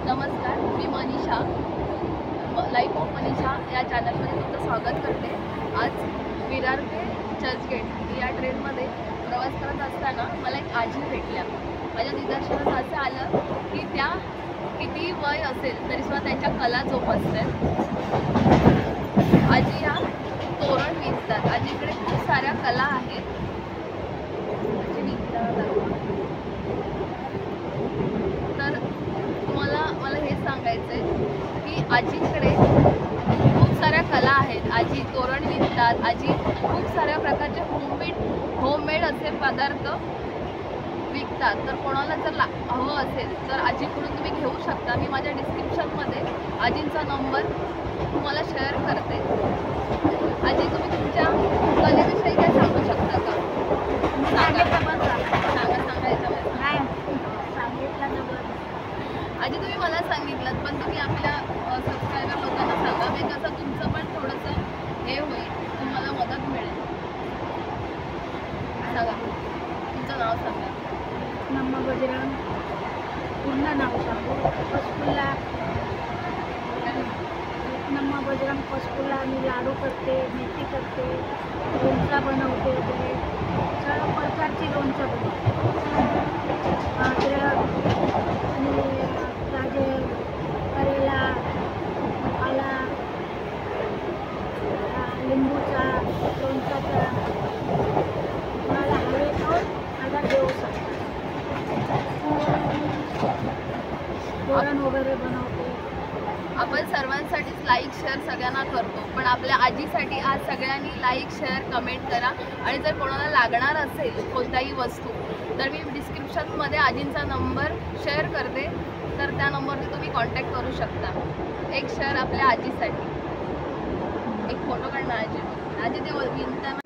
नमस्कार, मी Manisha, life of Manisha या चॅनलमध्ये तुमचं स्वागत करते। आज विरार ते चर्चगेट या ट्रेनमध्ये प्रवास करत असताना मला एक आजी भेटल्या। माझ्या निदर्शनास असं आलं की त्या किती वय असेल तरीसुद्धा त्यांच्या कला जोपासतात। आजी या तोरण विणतात। आजीकडे खूप साऱ्या कला आहेत। तर मला हे सांगायचंय की आजीकडे खूप साऱ्या कला आहेत। आजी तोरण विणतात। आजी खूप साऱ्या प्रकारचे होममेड असे पदार्थ विकतात। तर कोणाला जर हवं असेल तर आजीकडून तुम्ही घेऊ शकता। मी माझ्या डिस्क्रिप्शनमध्ये आजींचा नंबर तुम्हाला शेअर करते। आजी, तुम्ही तुमच्या कलेविषयी काय सांगू शकता का? आजी, तुम्ही मला सांगितलं, पण तुम्ही आपल्या सबस्क्रायबर लोकांना सांगा, मी कसं तुमचं पण थोडंसं हे होईल, तुम्हाला मदत मिळेल। सांगा, तुमचं नाव सांगा। नम्मा बजरंग, पूर्ण नाव सांगू? पसपुल्ला नम्मा बजरंग पसपुल्ला। मी लाडू करते, मेथी करते, लोणचं बनवते वगैरे, सर्व प्रकारची लोणचं बनवते। अद्रक आणि गाजर, करेला, आला, लिंबूचा, लोणचाचा, मला हवे तो माझा देऊ शकता। तोरण वगैरे बनवते। आपण सर्वांसाठीच लाईक शेअर सगळ्यांना करतो, पण आपल्या आजीसाठी आज सगळ्यांनी लाईक शेअर कमेंट करा। आणि जर कोणाला लागणार असेल कोणत्याही वस्तू तर मी डिस्क्रिप्शनमध्ये आजींचा नंबर शेअर करते, तर त्या नंबरने तुम्ही कॉन्टॅक्ट करू शकता। एक शेअर आपल्या आजीसाठी। एक फोटो काढणार आजी। आजी, ते विणताना